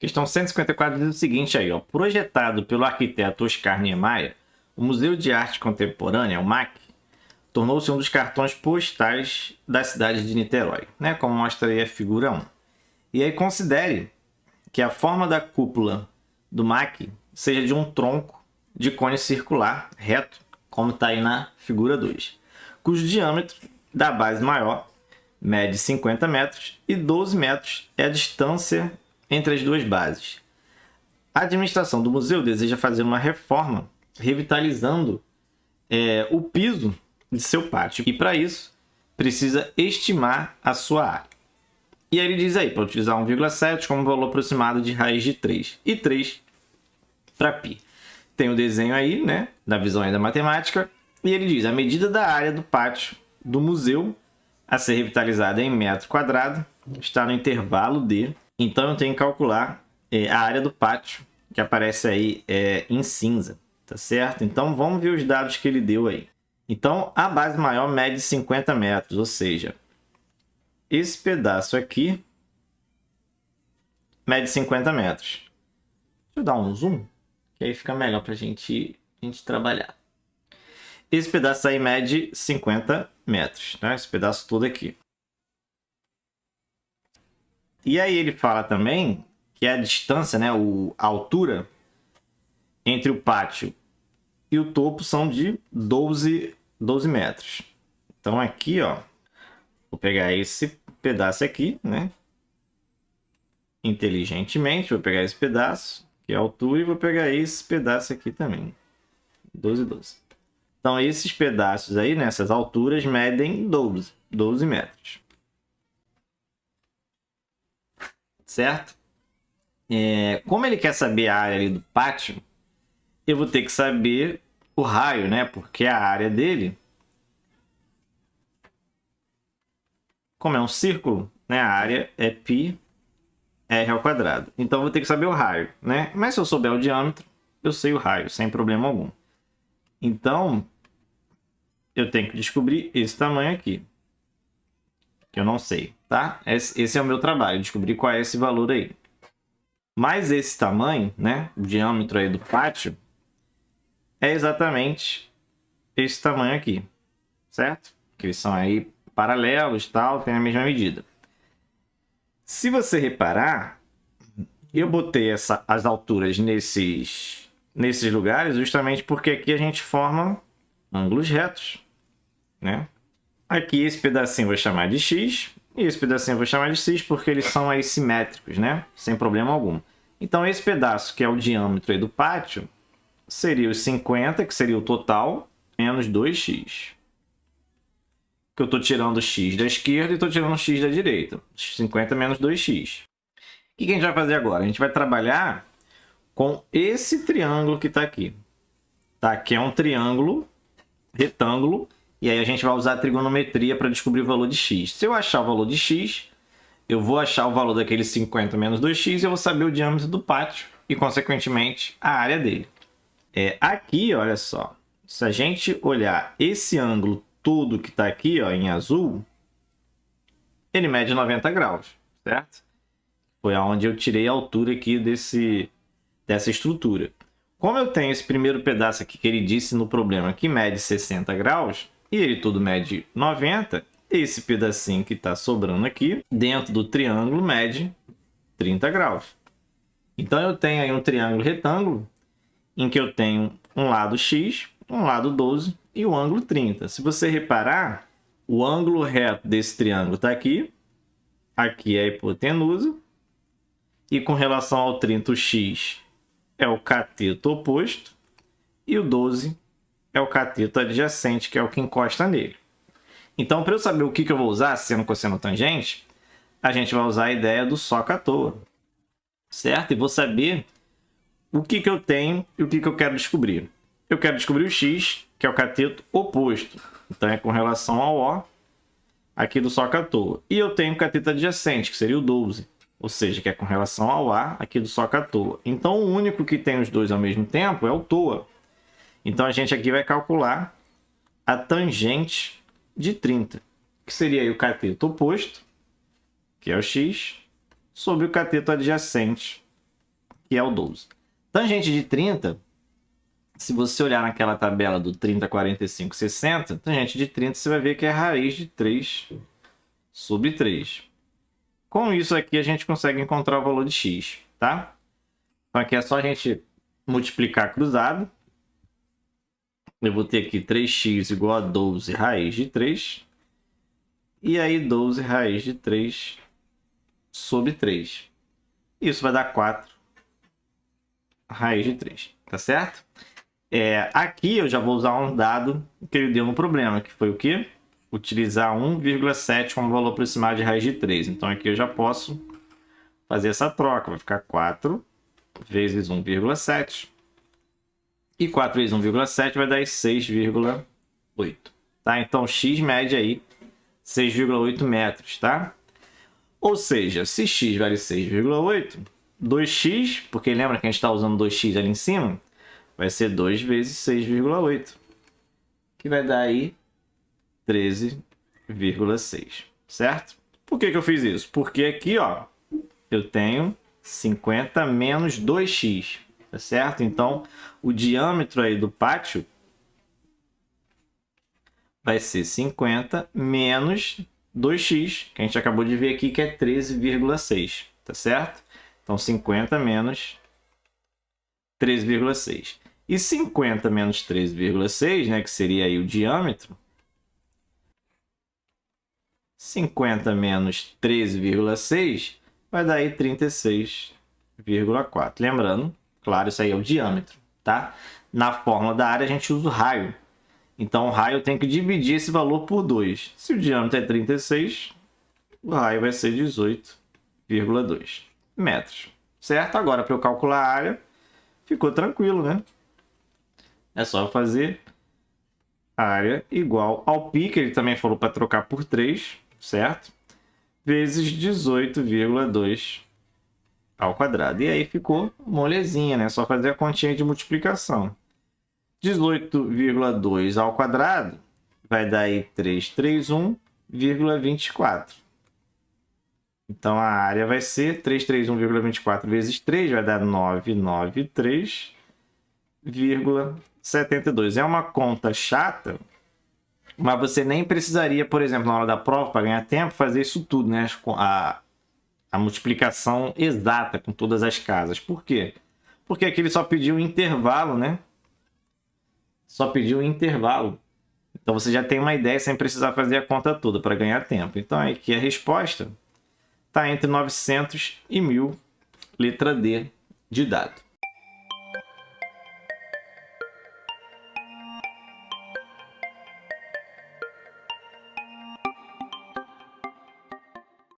Questão 154 diz o seguinte aí, ó. Projetado pelo arquiteto Oscar Niemeyer, o Museu de Arte Contemporânea, o MAC, tornou-se um dos cartões postais da cidade de Niterói, né? Como mostra aí a figura 1. E aí considere que a forma da cúpula do MAC seja de um tronco de cone circular reto, como está aí na figura 2, cujo diâmetro da base maior mede 50 metros e 12 metros é a distância entre as duas bases. A administração do museu deseja fazer uma reforma revitalizando o piso de seu pátio e, para isso, precisa estimar a sua área. E aí ele diz aí, para utilizar 1,7 como valor aproximado de raiz de 3 e 3 para π. Tem o desenho aí, né, da visão aí da matemática, e ele diz a medida da área do pátio do museu a ser revitalizada em metro quadrado está no intervalo de... Então eu tenho que calcular a área do pátio, que aparece aí em cinza, tá certo? Então vamos ver os dados que ele deu aí. Então a base maior mede 50 metros, ou seja, esse pedaço aqui mede 50 metros. Deixa eu dar um zoom, que aí fica melhor para a gente trabalhar. Esse pedaço aí mede 50 metros, né? Esse pedaço todo aqui. E aí ele fala também que a distância, né, a altura entre o pátio e o topo são de 12 metros. Então aqui, ó, vou pegar esse pedaço aqui, né? Inteligentemente, vou pegar esse pedaço, que é a altura, e vou pegar esse pedaço aqui também. 12. Então, esses pedaços aí, nessas alturas, medem 12 metros. Certo? Como ele quer saber a área ali do pátio, eu vou ter que saber o raio, né? Porque a área dele, como é um círculo, né? A área é πr ao quadrado. Então, eu vou ter que saber o raio, né? Mas se eu souber o diâmetro, eu sei o raio, sem problema algum. Então, eu tenho que descobrir esse tamanho aqui, que eu não sei, tá? Esse é o meu trabalho, descobrir qual é esse valor aí. Mas esse tamanho, né, o diâmetro aí do pátio, é exatamente esse tamanho aqui, certo? Que eles são aí paralelos, tal, tem a mesma medida. Se você reparar, eu botei as alturas nesses lugares justamente porque aqui a gente forma ângulos retos, né? Aqui esse pedacinho eu vou chamar de x e esse pedacinho eu vou chamar de x porque eles são aí simétricos, né? Sem problema algum. Então esse pedaço que é o diâmetro aí do pátio seria os 50, que seria o total, menos 2x. Que eu estou tirando o x da esquerda e estou tirando o x da direita. 50 menos 2x. O que a gente vai fazer agora? A gente vai trabalhar com esse triângulo que está aqui. Tá? Que é um triângulo retângulo. E aí a gente vai usar a trigonometria para descobrir o valor de x. Se eu achar o valor de x, eu vou achar o valor daquele 50 menos 2x e eu vou saber o diâmetro do pátio e, consequentemente, a área dele. Aqui, olha só, se a gente olhar esse ângulo todo que está aqui, ó, em azul, ele mede 90 graus, certo? Foi aonde eu tirei a altura aqui dessa estrutura. Como eu tenho esse primeiro pedaço aqui que ele disse no problema que mede 60 graus, e ele todo mede 90, esse pedacinho que está sobrando aqui, dentro do triângulo, mede 30 graus. Então eu tenho aí um triângulo retângulo, em que eu tenho um lado x, um lado 12 e o ângulo 30. Se você reparar, o ângulo reto desse triângulo está aqui, aqui é a hipotenusa, e com relação ao 30, o x é o cateto oposto, e o 12 é o cateto adjacente, que é o que encosta nele. Então, para eu saber o que eu vou usar, seno, cosseno, tangente, a gente vai usar a ideia do soca à toa, certo? E vou saber o que eu tenho e o que eu quero descobrir. Eu quero descobrir o x, que é o cateto oposto. Então, é com relação ao O, aqui do soca à toa. E eu tenho o cateto adjacente, que seria o 12. Ou seja, que é com relação ao A, aqui do soca à toa. Então, o único que tem os dois ao mesmo tempo é o toa. Então, a gente aqui vai calcular a tangente de 30, que seria aí o cateto oposto, que é o x, sobre o cateto adjacente, que é o 12. Tangente de 30, se você olhar naquela tabela do 30, 45, 60, tangente de 30 você vai ver que é raiz de 3 sobre 3. Com isso aqui a gente consegue encontrar o valor de x, tá? Então aqui é só a gente multiplicar cruzado. Eu vou ter aqui 3x igual a 12 raiz de 3. E aí 12 raiz de 3 sobre 3. Isso vai dar 4 raiz de 3, tá certo? Aqui eu já vou usar um dado que ele deu no problema, que foi o quê? Utilizar 1,7 como valor aproximado de raiz de 3. Então aqui eu já posso fazer essa troca. Vai ficar 4 vezes 1,7. E 4 vezes 1,7 vai dar 6,8. Tá? Então x mede aí 6,8 metros, tá? Ou seja, se x vale 6,8, 2x, porque lembra que a gente está usando 2x ali em cima, vai ser 2 vezes 6,8, que vai dar aí 13,6, certo? Por que eu fiz isso? Porque aqui, ó, eu tenho 50 menos 2x, tá certo? Então, o diâmetro aí do pátio vai ser 50 menos 2x, que a gente acabou de ver aqui, que é 13,6, tá certo? Então, 50 menos 13,6. E 50 menos 13,6, né, que seria aí o diâmetro, 50 menos 13,6 vai dar aí 36,4. Lembrando, claro, isso aí é o diâmetro, tá? Na fórmula da área a gente usa o raio. Então, o raio tem que dividir esse valor por 2. Se o diâmetro é 36, o raio vai ser 18,2 metros. Certo? Agora, para eu calcular a área, ficou tranquilo, né? É só fazer a área igual ao π, que ele também falou para trocar por 3, certo? Vezes 18,2 ao quadrado. E aí ficou molezinha, né? É só fazer a continha de multiplicação. 18,2 ao quadrado vai dar aí 331,24. Então, a área vai ser 331,24 vezes 3, vai dar 993,72. É uma conta chata, mas você nem precisaria, por exemplo, na hora da prova, para ganhar tempo, fazer isso tudo, né? A multiplicação exata com todas as casas. Por quê? Porque aqui ele só pediu um intervalo, né? Só pediu um intervalo. Então, você já tem uma ideia sem precisar fazer a conta toda para ganhar tempo. Então, aqui a resposta está entre 900 e 1000, letra D de dado.